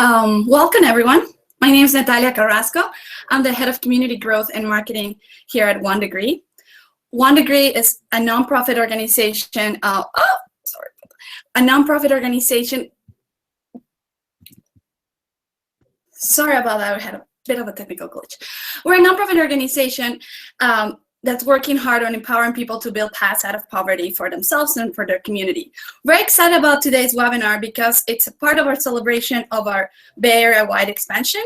Welcome, everyone. My name is Natalia Carrasco. I'm the head of community growth and marketing here at One Degree. One Degree is a nonprofit organization. A nonprofit organization. Sorry about that. We had a bit of a technical glitch. We're a nonprofit organization that's working hard on empowering people to build paths out of poverty for themselves and for their community. Very excited about today's webinar because it's a part of our celebration of our Bay Area-wide expansion.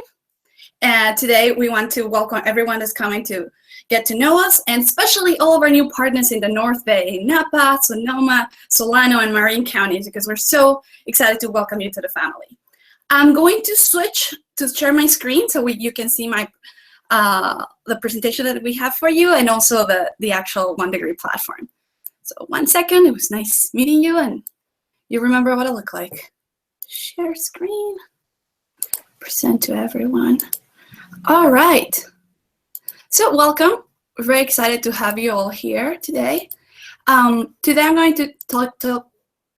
And today we want to welcome everyone that's coming to get to know us, and especially all of our new partners in the North Bay, Napa, Sonoma, Solano, and Marin counties, because we're so excited to welcome you to the family. I'm going to switch to share my screen so you can see my the presentation that we have for you, and also the actual One Degree platform. So 1 second, it was nice meeting you, and you remember what I look like. Share screen, present to everyone. All right, so welcome. We're very excited to have you all here today. Today I'm going to talk to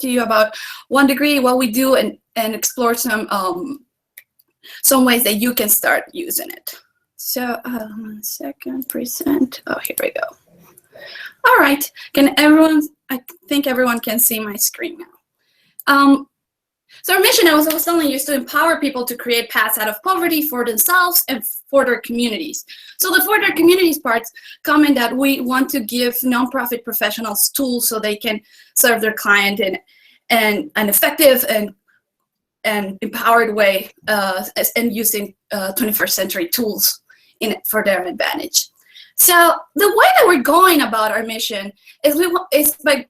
you about One Degree, what we do, and explore some ways that you can start using it. So 1 second, present. Oh, here we go. All right, I think everyone can see my screen now. So our mission, I was telling you, is to empower people to create paths out of poverty for themselves and for their communities. So the for their communities parts come in that we want to give nonprofit professionals tools so they can serve their client in an effective and empowered way, and using 21st century tools for their advantage. So the way that we're going about our mission is by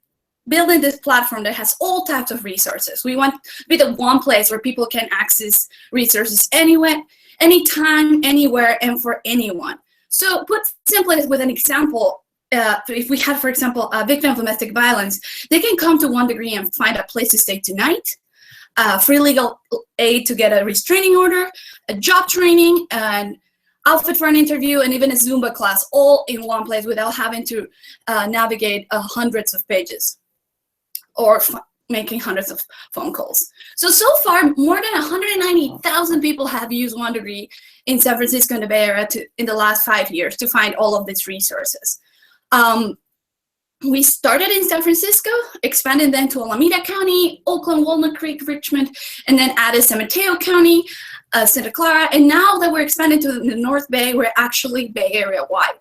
building this platform that has all types of resources. We want to be the one place where people can access resources anywhere, anytime, anywhere, and for anyone. So put simply with an example, if we had, for example, a victim of domestic violence, they can come to One Degree and find a place to stay tonight, free legal aid to get a restraining order, a job training, and outfit for an interview, and even a Zumba class, all in one place without having to navigate hundreds of pages or making hundreds of phone calls. So far, more than 190,000 people have used One Degree in San Francisco and the Bay Area in the last 5 years to find all of these resources. We started in San Francisco, expanded then to Alameda County, Oakland, Walnut Creek, Richmond, and then added San Mateo County, Santa Clara, and now that we're expanding to the North Bay, we're actually Bay Area wide.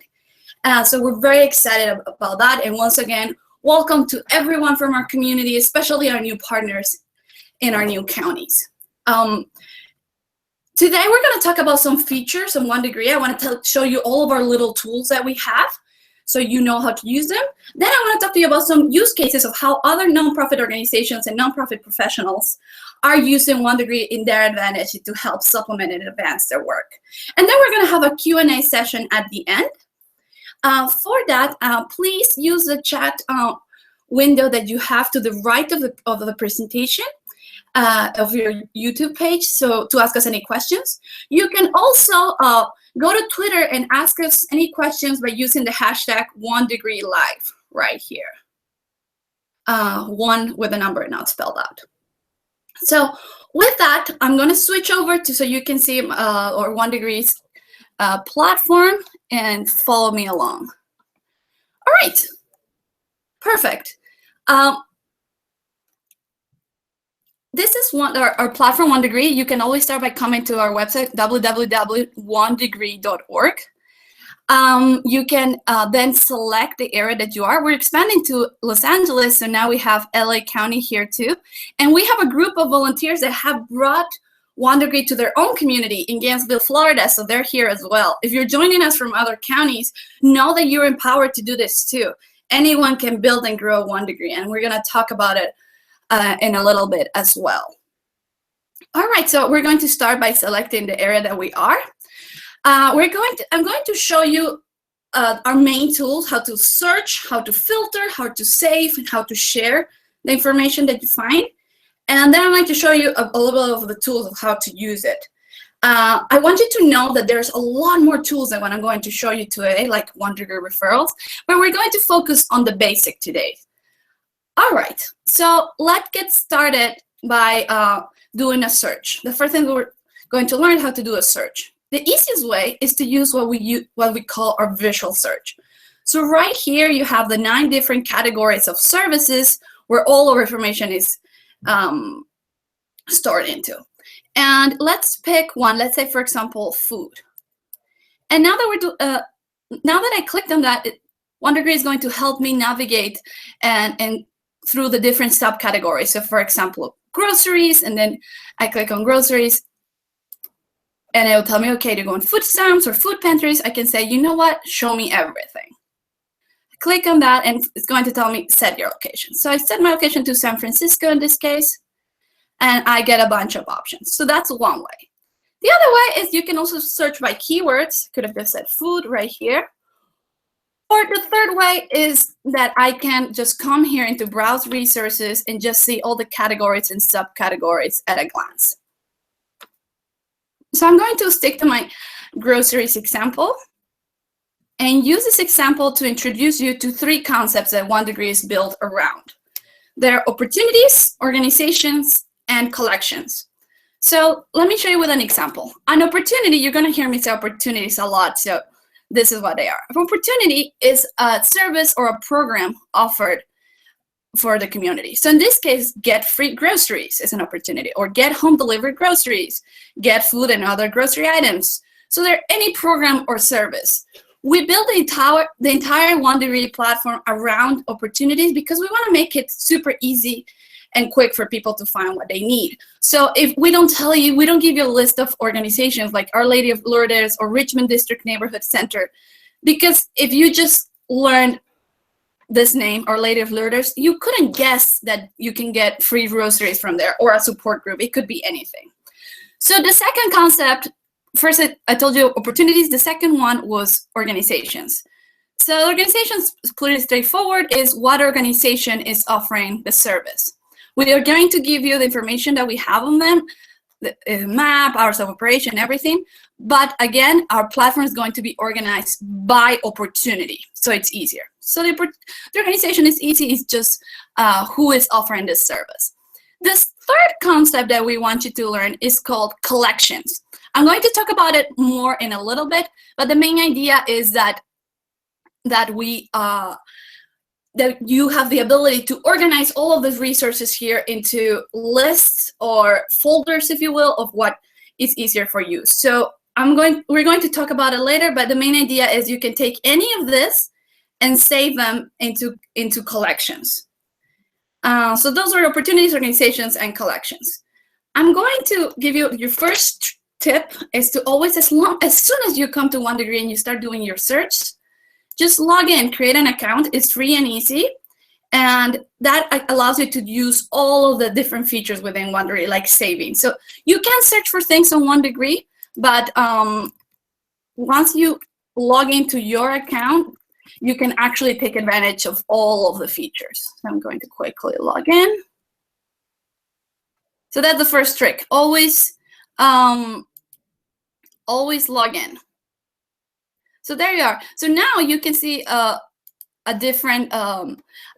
So we're very excited about that, and once again, welcome to everyone from our community, especially our new partners in our new counties. Today we're going to talk about some features of One Degree. I want to show you all of our little tools that we have, so you know how to use them. Then I want to talk to you about some use cases of how other nonprofit organizations and nonprofit professionals are using One Degree in their advantage to help supplement and advance their work. And then we're going to have a Q&A session at the end. For that, please use the chat window that you have to the right of the presentation of your YouTube page, so to ask us any questions. You can also go to Twitter and ask us any questions by using the hashtag #OneDegreeLive right here. One with a number not spelled out. So with that, I'm going to switch over so you can see our One Degree's platform and follow me along. All right, perfect. This is our platform, One Degree. You can always start by coming to our website, www.onedegree.org. You can then select the area that you are. We're expanding to Los Angeles, so now we have LA County here too. And we have a group of volunteers that have brought One Degree to their own community in Gainesville, Florida, so they're here as well. If you're joining us from other counties, know that you're empowered to do this too. Anyone can build and grow One Degree, and we're gonna talk about it in a little bit as well. All right, so we're going to start by selecting the area that we are. I'm going to show you our main tools, how to search, how to filter, how to save, and how to share the information that you find. And then I'm going to show you a little bit of the tools of how to use it. I want you to know that there's a lot more tools than what I'm going to show you today, like One Degree referrals, but we're going to focus on the basic today. All right, so let's get started by doing a search. The first thing going to learn how to do a search. The easiest way is to use what we call our visual search. So right here, you have the 9 different categories of services where all our information is stored into. And let's pick one. Let's say, for example, food. And now that now that I clicked on that, OneDegree is going to help me navigate and through the different subcategories. So, for example, groceries, and then I click on groceries, and it will tell me, okay, to go on food stamps or food pantries. I can say, you know what? Show me everything. Click on that, and it's going to tell me set your location. So I set my location to San Francisco in this case, and I get a bunch of options. So that's one way. The other way is you can also search by keywords. Could have just said food right here. Or the third way is that I can just come here into browse resources and just see all the categories and subcategories at a glance. So I'm going to stick to my groceries example and use this example to introduce you to 3 concepts that OneDegree is built around. They're opportunities, organizations, and collections. So let me show you with an example. An opportunity, you're going to hear me say opportunities a lot, so this is what they are. An opportunity is a service or a program offered for the community. So in this case, get free groceries is an opportunity, or get home delivered groceries, get food and other grocery items. So they're any program or service. We built the entire OneDegree platform around opportunities because we want to make it super easy and quick for people to find what they need. So if we don't tell you, we don't give you a list of organizations like Our Lady of Lourdes or Richmond District Neighborhood Center, because if you just learned this name, Our Lady of Lourdes, you couldn't guess that you can get free groceries from there or a support group. It could be anything. So the second concept, first I told you opportunities. The second one was organizations. So organizations, pretty straightforward, is what organization is offering the service. We are going to give you the information that we have on them, the map, hours of operation, everything. But again, our platform is going to be organized by opportunity, so it's easier. So the organization is easy, it's just who is offering this service. This third concept that we want you to learn is called collections. I'm going to talk about it more in a little bit, but the main idea is that you have the ability to organize all of these resources here into lists or folders, if you will, of what is easier for you. So we're going to talk about it later, but the main idea is you can take any of this and save them into collections. So those are opportunities, organizations, and collections. I'm going to give you your first tip is to always, as soon as you come to OneDegree and you start doing your search, just log in, create an account. It's free and easy. And that allows you to use all of the different features within OneDegree, like saving. So you can search for things on OneDegree, but once you log into your account, you can actually take advantage of all of the features. So I'm going to quickly log in. So that's the first trick. Always log in. So there you are. So now you can see a different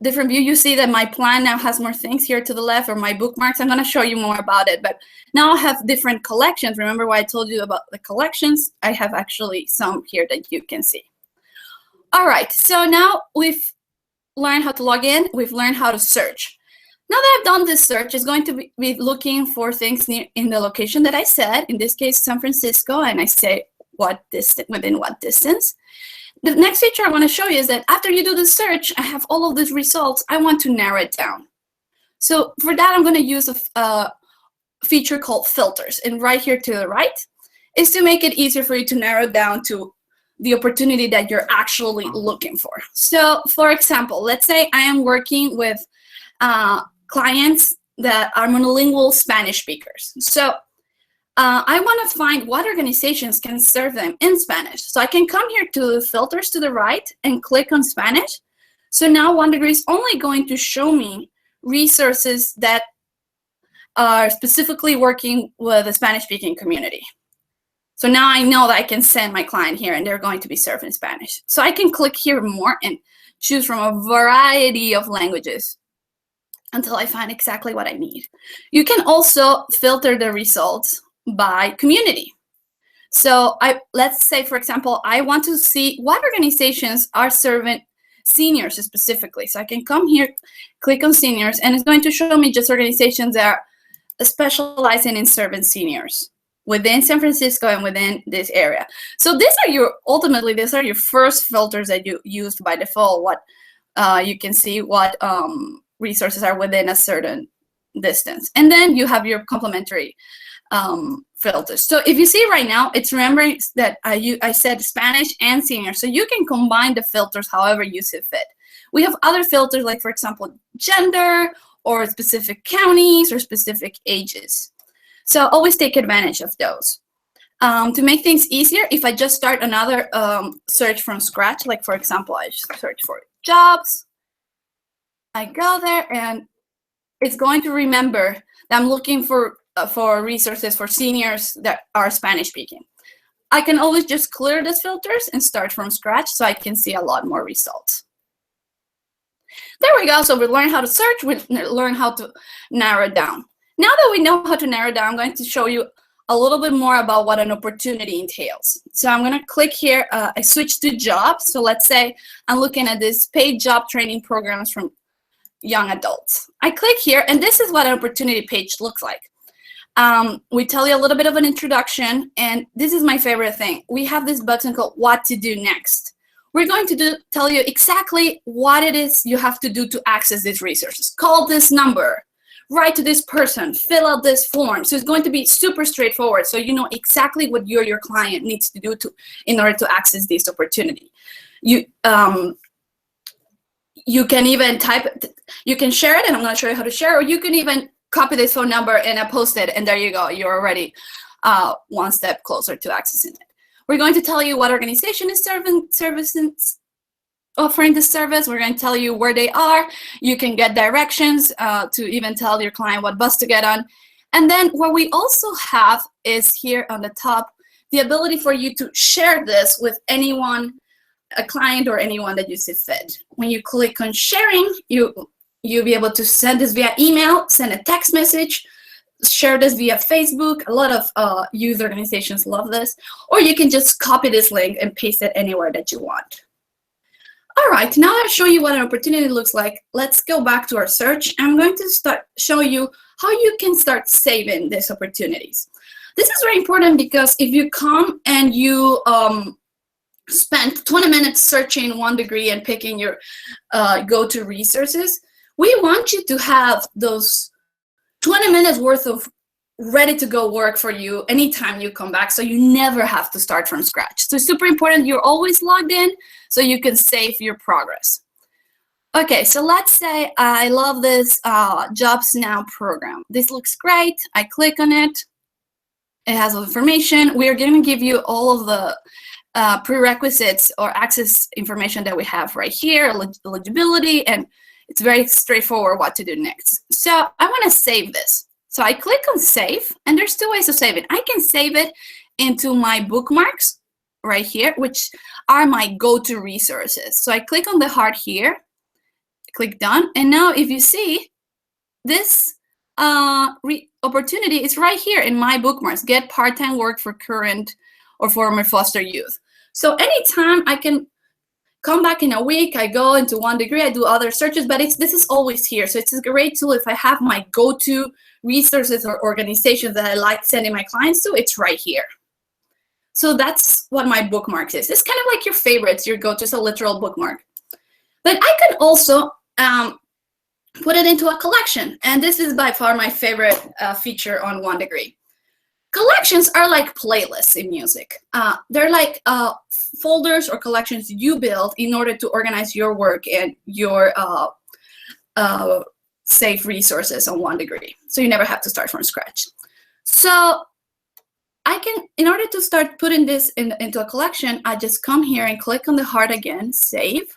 view. You see that my plan now has more things here to the left, or my bookmarks. I'm going to show you more about it. But now I have different collections. Remember what I told you about the collections? I have actually some here that you can see. All right. So now we've learned how to log in. We've learned how to search. Now that I've done this search, it's going to be looking for things in the location that I said, in this case, San Francisco, and I say within what distance. The next feature I want to show you is that after you do the search, I have all of these results. I want to narrow it down. So for that, I'm going to use a feature called filters. And right here to the right is to make it easier for you to narrow down to the opportunity that you're actually looking for. So for example, let's say I am working with clients that are monolingual Spanish speakers. So I want to find what organizations can serve them in Spanish. So I can come here to the filters to the right and click on Spanish. So now OneDegree is only going to show me resources that are specifically working with the Spanish-speaking community. So now I know that I can send my client here and they're going to be served in Spanish. So I can click here more and choose from a variety of languages until I find exactly what I need. You can also filter the results by community. So let's say, for example, I want to see what organizations are serving seniors specifically. So I can come here, click on seniors, and it's going to show me just organizations that are specializing in serving seniors within San Francisco and within this area. So ultimately, these are your first filters that you used by default. What you can see what resources are within a certain distance. And then you have your complementary filters. So if you see right now, it's remembering that I said Spanish and senior. So you can combine the filters however you see fit. We have other filters like, for example, gender or specific counties or specific ages. So always take advantage of those. To make things easier, if I just start another search from scratch, like for example, I search for jobs, I go there and it's going to remember that I'm looking for resources for seniors that are Spanish speaking. I can always just clear these filters and start from scratch so I can see a lot more results. There we go. So we learned how to search, we learned how to narrow down. Now that we know how to narrow down, I'm going to show you a little bit more about what an opportunity entails. So I'm going to click here. I switch to jobs. So let's say I'm looking at this paid job training programs from young adults. I click here, and this is what an opportunity page looks like. We tell you a little bit of an introduction, and this is my favorite thing. We have this button called What to Do Next. We're going to tell you exactly what it is you have to do to access these resources. Call this number, write to this person, fill out this form. So it's going to be super straightforward, so you know exactly what your client needs to do in order to access this opportunity. You can even you can share it, and I'm going to show you how to share, or you can even copy this phone number and I post it, and there you go. You're already one step closer to accessing it. We're going to tell you what organization is offering the service. We're going to tell you where they are. You can get directions to even tell your client what bus to get on. And then what we also have is here on the top, the ability for you to share this with anyone, a client or anyone that you see fit. When you click on sharing, you'll be able to send this via email, send a text message, share this via Facebook. A lot of youth organizations love this. Or you can just copy this link and paste it anywhere that you want. All right, now I'll show you what an opportunity looks like. Let's go back to our search. I'm going to show you how you can start saving these opportunities. This is very important because if you come and you spend 20 minutes searching one degree and picking your go-to resources, we want you to have those 20 minutes worth of ready to go work for you anytime you come back, so you never have to start from scratch. So it's super important you're always logged in so you can save your progress. Okay, so let's say I love this Jobs Now program. This looks great. I click on it. It has all the information. We are going to give you all of the prerequisites or access information that we have right here, eligibility, and it's very straightforward what to do next. So I want to save this. So I click on save, and there's two ways to save it. I can save it into my bookmarks right here, which are my go-to resources. So I click on the heart here, click done, and now if you see, this opportunity is right here in my bookmarks, get part-time work for current or former foster youth. So anytime I can come back in a week, I go into one degree, I do other searches, but this is always here. So it's a great tool if I have my go-to resources or organizations that I like sending my clients to, it's right here. So that's what my bookmarks is. It's kind of like your favorites, your go-to, a literal bookmark. But I can also put it into a collection. And this is by far my favorite feature on One Degree. Collections are like playlists in music. They're like folders or collections you build in order to organize your work and your save resources on One Degree. So you never have to start from scratch. So I can, in order to start putting this into a collection, I just come here and click on the heart again, save.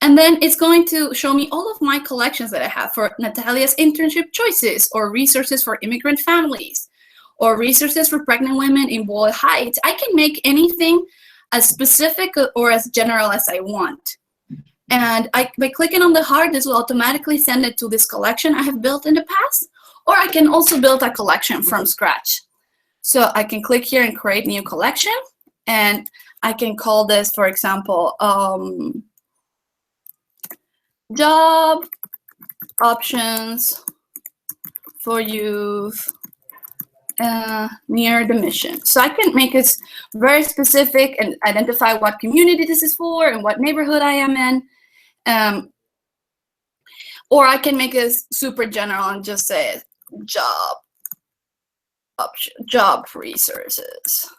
And then it's going to show me all of my collections that I have for Natalia's internship choices, or resources for immigrant families, or resources for pregnant women in Boyle Heights. I can make anything as specific or as general as I want. And by clicking on the heart, this will automatically send it to this collection I have built in the past, or I can also build a collection from scratch. So I can click here and create new collection, and I can call this, for example, job options for youth near the mission. So I can make it very specific and identify what community this is for and what neighborhood I am in. Or I can make it super general and just say job option, job resources.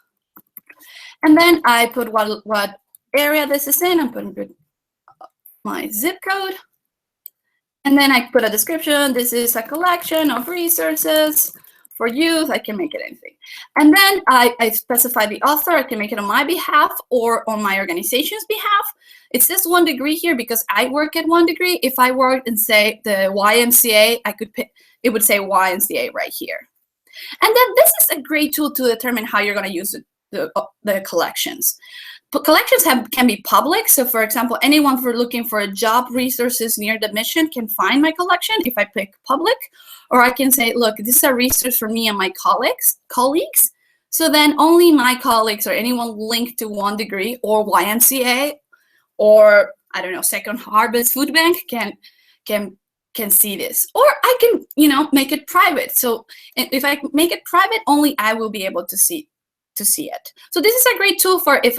And then I put what area this is in. I'm putting my zip code. And then I put a description. This is a collection of resources for youth. I can make it anything. And then I specify the author. I can make it on my behalf or on my organization's behalf. It says 1 degree here because I work at 1 degree. If I worked and say the YMCA, I could pick, it would say YMCA right here. And then this is a great tool to determine how you're going to use the collections. But collections can be public. So for example, anyone looking for a job resources near the mission can find my collection if I pick public. Or I can say, look, this is a resource for me and my colleagues. So then only my colleagues or anyone linked to 1 degree or YMCA or, I don't know, Second Harvest Food Bank can see this. Or I can, make it private. So if I make it private, only I will be able to see it. So this is a great tool for if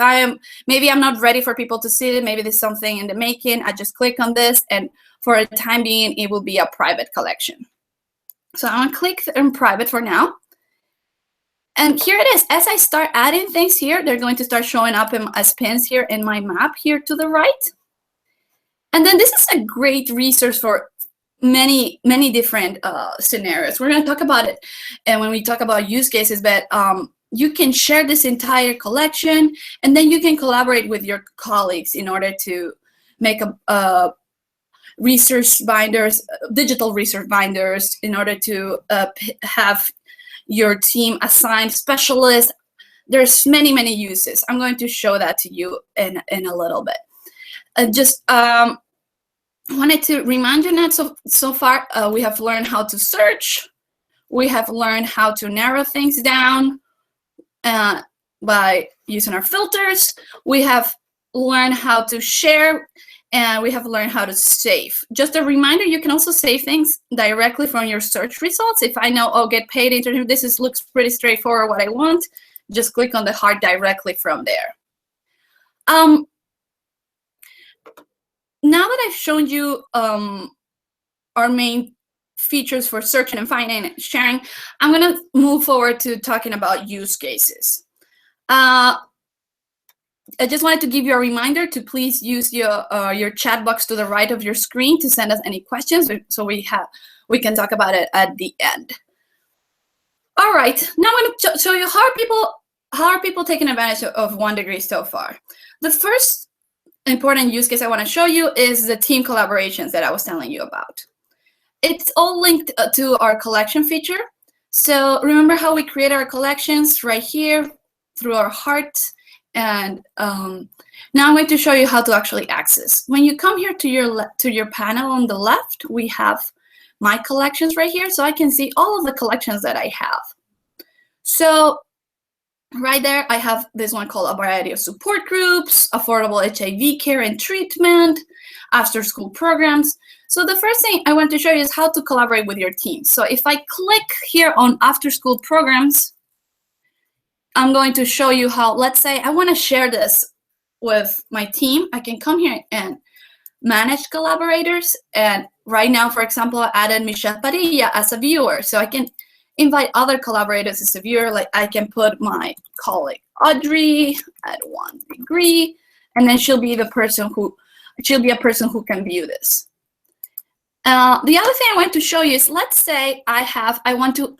maybe I'm not ready for people to see it, maybe there's something in the making, I just click on this, and for a time being, it will be a private collection. So I'm gonna click on private for now. And here it is. As I start adding things here, they're going to start showing up as pins here in my map here to the right. And then this is a great resource for many different scenarios. We're going to talk about it and when we talk about use cases, but you can share this entire collection, and then you can collaborate with your colleagues in order to make a research binders, digital research binders, in order to have your team assign specialists. There's many uses. I'm going to show that to you in a little bit. Just wanted to remind you that so far we have learned how to search. We have learned how to narrow things down by using our filters. We have learned how to share, and we have learned how to save. Just a reminder, you can also save things directly from your search results. If I know, get paid internet, this looks pretty straightforward what I want, just click on the heart directly from there. Now that I've shown you our main features for searching and finding and sharing, I'm going to move forward to talking about use cases. I just wanted to give you a reminder to please use your chat box to the right of your screen to send us any questions, so we can talk about it at the end. All right, now I'm going to show you how are people taking advantage of 1 degree so far. The first important use case I want to show you is the team collaborations that I was telling you about. It's all linked to our collection feature. So remember how we create our collections right here through our heart. And now I'm going to show you how to actually access. When you come here to your panel on the left, we have my collections right here. So I can see all of the collections that I have. So right there, I have this one called a variety of support groups, affordable HIV care and treatment, after school programs. So the first thing I want to show you is how to collaborate with your team. So if I click here on after school programs, I'm going to show you how, let's say I want to share this with my team. I can come here and manage collaborators. And right now, for example, I added Michelle Padilla as a viewer. So I can invite other collaborators as a viewer. Like I can put my colleague Audrey at 1 degree, and then she'll be a person who can view this. The other thing I want to show you is, let's say I want to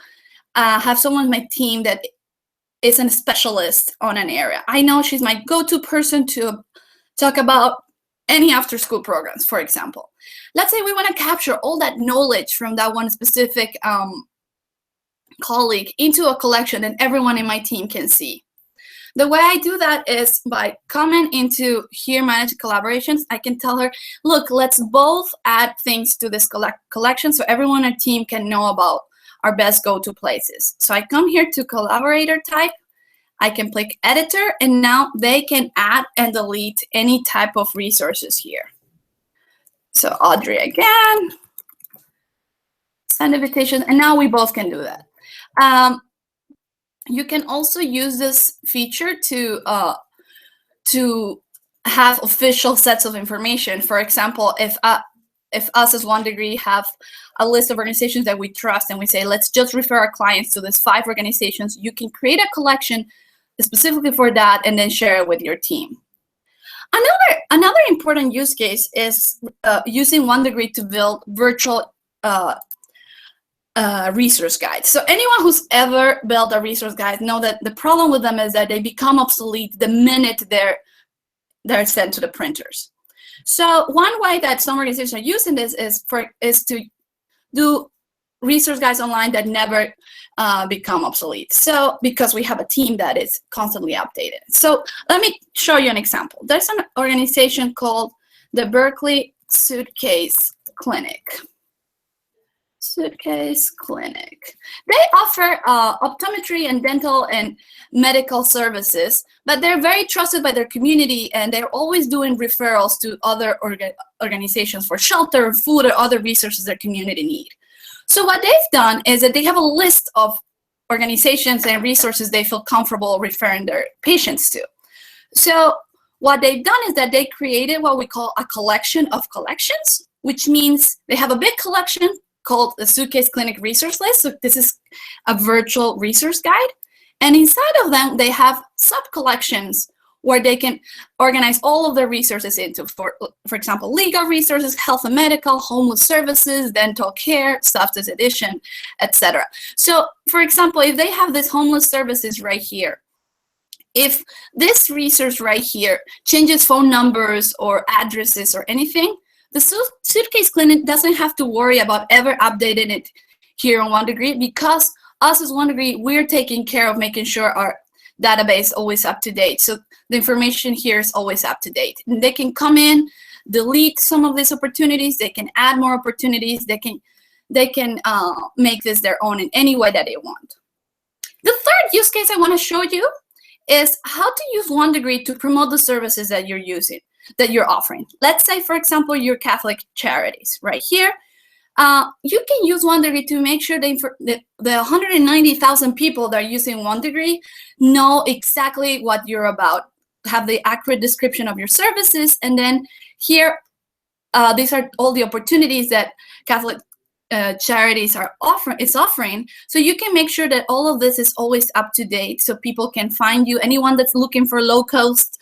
have someone on my team that is a specialist on an area. I know she's my go-to person to talk about any after-school programs, for example. Let's say we want to capture all that knowledge from that one specific colleague into a collection that everyone in my team can see. The way I do that is by coming into here, manage collaborations. I can tell her, look, let's both add things to this collection so everyone on our team can know about our best go-to places. So I come here to collaborator type, I can click editor, and now they can add and delete any type of resources here. So Audrey again, send invitation, and now we both can do that. You can also use this feature to have official sets of information. For example, if us as One Degree have a list of organizations that we trust and we say, let's just refer our clients to these 5 organizations, you can create a collection specifically for that and then share it with your team. Another important use case is using One Degree to build virtual resource guides. So anyone who's ever built a resource guide know that the problem with them is that they become obsolete the minute they're sent to the printers. So one way that some organizations are using this is to do resource guides online that never become obsolete. So because we have a team that is constantly updated. So let me show you an example. There's an organization called the Berkeley Suitcase Clinic. Suitcase Clinic. They offer optometry and dental and medical services, but they're very trusted by their community, and they're always doing referrals to other organizations for shelter, food, or other resources their community need. So what they've done is that they have a list of organizations and resources they feel comfortable referring their patients to. So what they've done is that they created what we call a collection of collections, which means they have a big collection called the Suitcase Clinic Resource List. So this is a virtual resource guide. And inside of them, they have sub-collections where they can organize all of their resources into, for example, legal resources, health and medical, homeless services, dental care, substance addiction, etc. So, for example, if they have this homeless services right here, if this resource right here changes phone numbers or addresses or anything, the Suitcase Clinic doesn't have to worry about ever updating it here on One Degree, because us as One Degree, we're taking care of making sure our database is always up to date. So the information here is always up to date. And they can come in, delete some of these opportunities, they can add more opportunities, they can make this their own in any way that they want. The third use case I want to show you is how to use One Degree to promote the services that you're using, that you're offering. Let's say, for example, you're Catholic Charities. Right here, you can use One Degree to make sure the 190,000 people that are using One Degree know exactly what you're about, have the accurate description of your services, and then here, these are all the opportunities that Catholic Charities are offering. So you can make sure that all of this is always up to date, so people can find you. Anyone that's looking for low-cost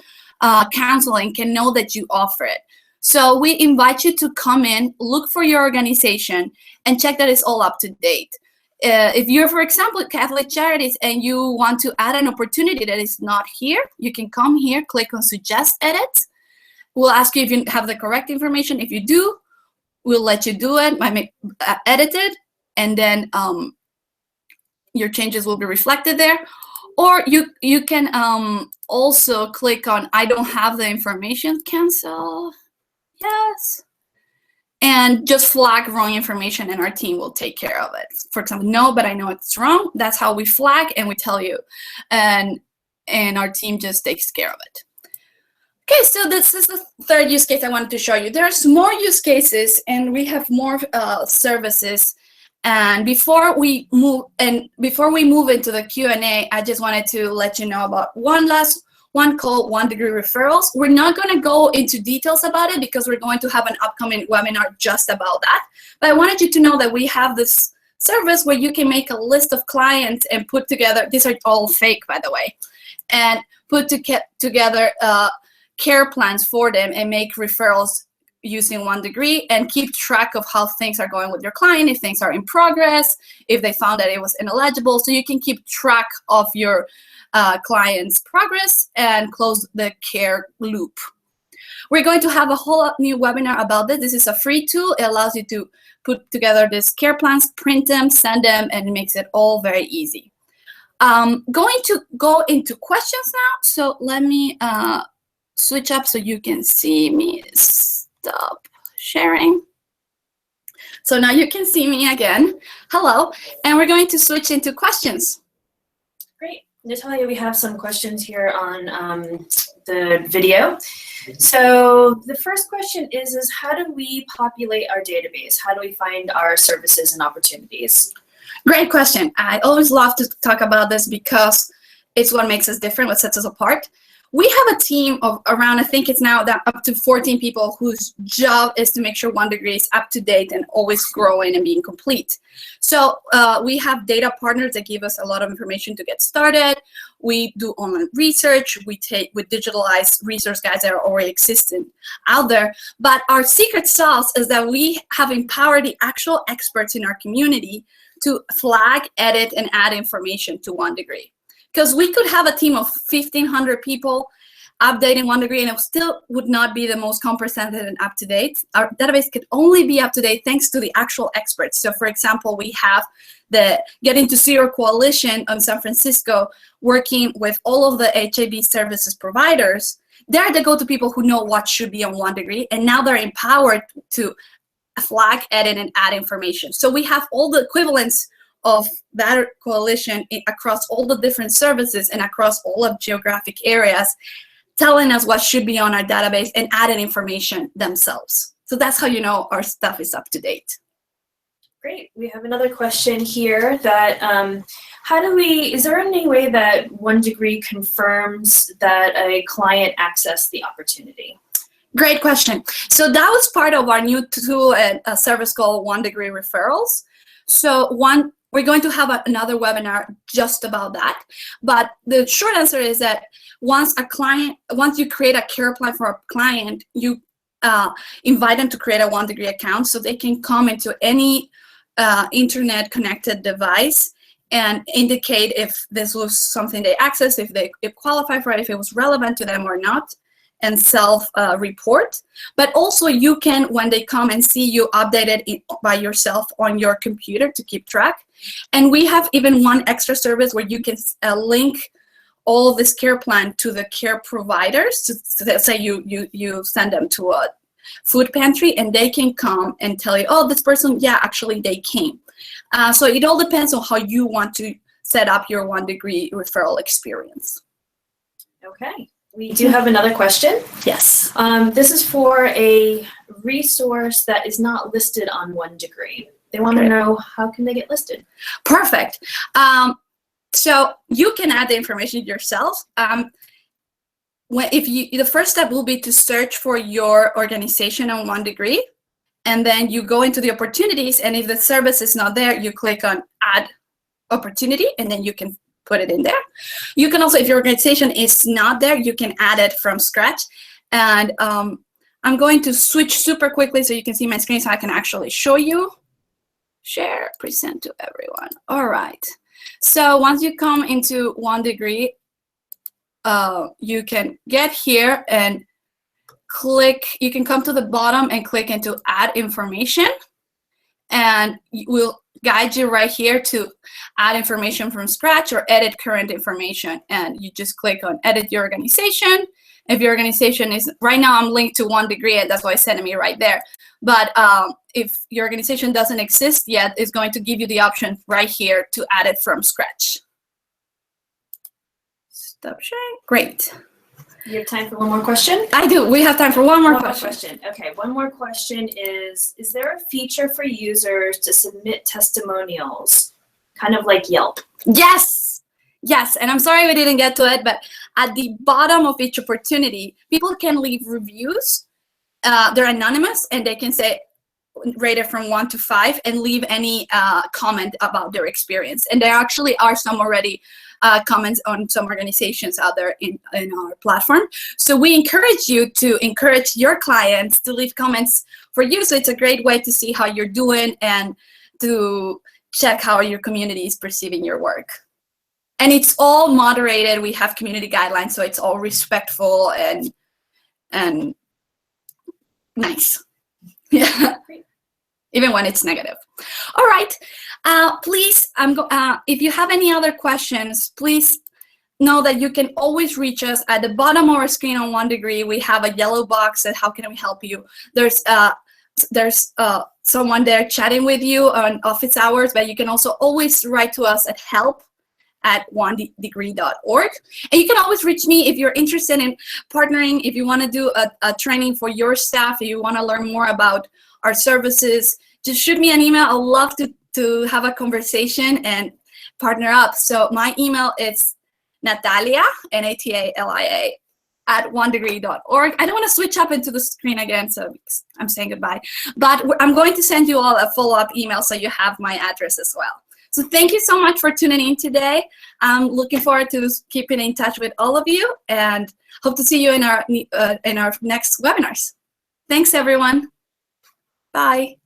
counseling can know that you offer it. So we invite you to come in, look for your organization, and check that it's all up to date. If you're, for example, Catholic Charities and you want to add an opportunity that is not here, you can come here, click on Suggest Edits. We'll ask you if you have the correct information. If you do, we'll let you do it. Edit it, and then your changes will be reflected there. Or you can also click on I don't have the information, cancel, yes, and just flag wrong information, and our team will take care of it. For example, no, but I know it's wrong. That's how we flag, and we tell you, and our team just takes care of it. Okay, so this is the third use case I wanted to show you. There's more use cases, and we have more services. And before we move into the Q&A, I just wanted to let you know about one called One Degree Referrals. We're not going to go into details about it because we're going to have an upcoming webinar just about that. But I wanted you to know that we have this service where you can make a list of clients and put together, these are all fake, by the way, and put together care plans for them and make referrals using One Degree, and keep track of how things are going with your client, if things are in progress, if they found that it was ineligible. So you can keep track of your client's progress and close the care loop. We're going to have a whole new webinar about this. This is a free tool. It allows you to put together these care plans, print them, send them, and it makes it all very easy. Going to go into questions now. So let me switch up so you can see me. Stop sharing. So now you can see me again. Hello. And we're going to switch into questions. Great. Natalia, we have some questions here on the video. So the first question is how do we populate our database? How do we find our services and opportunities? Great question. I always love to talk about this because it's what makes us different, what sets us apart. We have a team of around, I think it's now that up to 14 people whose job is to make sure OneDegree is up to date and always growing and being complete. So we have data partners that give us a lot of information to get started. We do online research. We digitalize resource guides that are already existing out there. But our secret sauce is that we have empowered the actual experts in our community to flag, edit, and add information to OneDegree. Because we could have a team of 1,500 people updating OneDegree, and it still would not be the most comprehensive and up-to-date. Our database could only be up-to-date thanks to the actual experts. So, for example, we have the Getting to Zero Coalition in San Francisco working with all of the HIV services providers. They're the go-to people who know what should be on OneDegree, and now they're empowered to flag, edit, and add information. So we have all the equivalents of that coalition across all the different services and across all of geographic areas, telling us what should be on our database and adding information themselves. So that's how you know our stuff is up to date. Great. We have another question here that is there any way that OneDegree confirms that a client accessed the opportunity? Great question. So that was part of our new tool and a service called OneDegree Referrals. So we're going to have another webinar just about that. But the short answer is that once you create a care plan for a client, you invite them to create a OneDegree account so they can come into any internet connected device and indicate if this was something they accessed, if they qualify for it, if it was relevant to them or not, and self-report. But also you can, when they come and see you, update it by yourself on your computer to keep track. And we have even one extra service where you can link all this care plan to the care providers. So say you send them to a food pantry and they can come and tell you, oh, this person, yeah, actually they came. So it all depends on how you want to set up your OneDegree referral experience. Okay. We do have another question. Yes. This is for a resource that is not listed on OneDegree. They want to know how can they get listed. Perfect. So you can add the information yourself. The first step will be to search for your organization on OneDegree, and then you go into the opportunities, and if the service is not there, you click on Add Opportunity, and then you can put it in there. You can also, if your organization is not there, you can add it from scratch. And I'm going to switch super quickly so you can see my screen so I can actually show you. Share, present to everyone. All right. So once you come into OneDegree, you can get here and click. You can come to the bottom and click into Add Information. And we'll guide you right here to add information from scratch or edit current information. And you just click on Edit Your Organization. If your organization is, right now I'm linked to OneDegree, and that's why it's sending me right there. But if your organization doesn't exist yet, it's going to give you the option right here to add it from scratch. Stop sharing. Great. You have time for one more question? I do. We have time for one more question. Okay, one more question is there a feature for users to submit testimonials, kind of like Yelp? Yes. Yes, and I'm sorry we didn't get to it, but at the bottom of each opportunity, people can leave reviews. They're anonymous, and they can say, rate it from 1 to 5, and leave any comment about their experience. And there actually are some already comments on some organizations out there in our platform. So we encourage you to encourage your clients to leave comments for you. So it's a great way to see how you're doing and to check how your community is perceiving your work. And it's all moderated. We have community guidelines, so it's all respectful and nice. Yeah. Even when it's negative. All right. Please, if you have any other questions, please know that you can always reach us. At the bottom of our screen on OneDegree, we have a yellow box that how can we help you. There's there's someone there chatting with you on office hours, but you can also always write to us at help@onedegree.org. And you can always reach me if you're interested in partnering, if you want to do a training for your staff, if you want to learn more about our services, just shoot me an email. I'd love to have a conversation and partner up. So my email is Natalia, Natalia, @onedegree.org. I don't want to switch up into the screen again, so I'm saying goodbye. But I'm going to send you all a follow-up email so you have my address as well. So thank you so much for tuning in today. I'm looking forward to keeping in touch with all of you, and hope to see you in our next webinars. Thanks, everyone. Bye.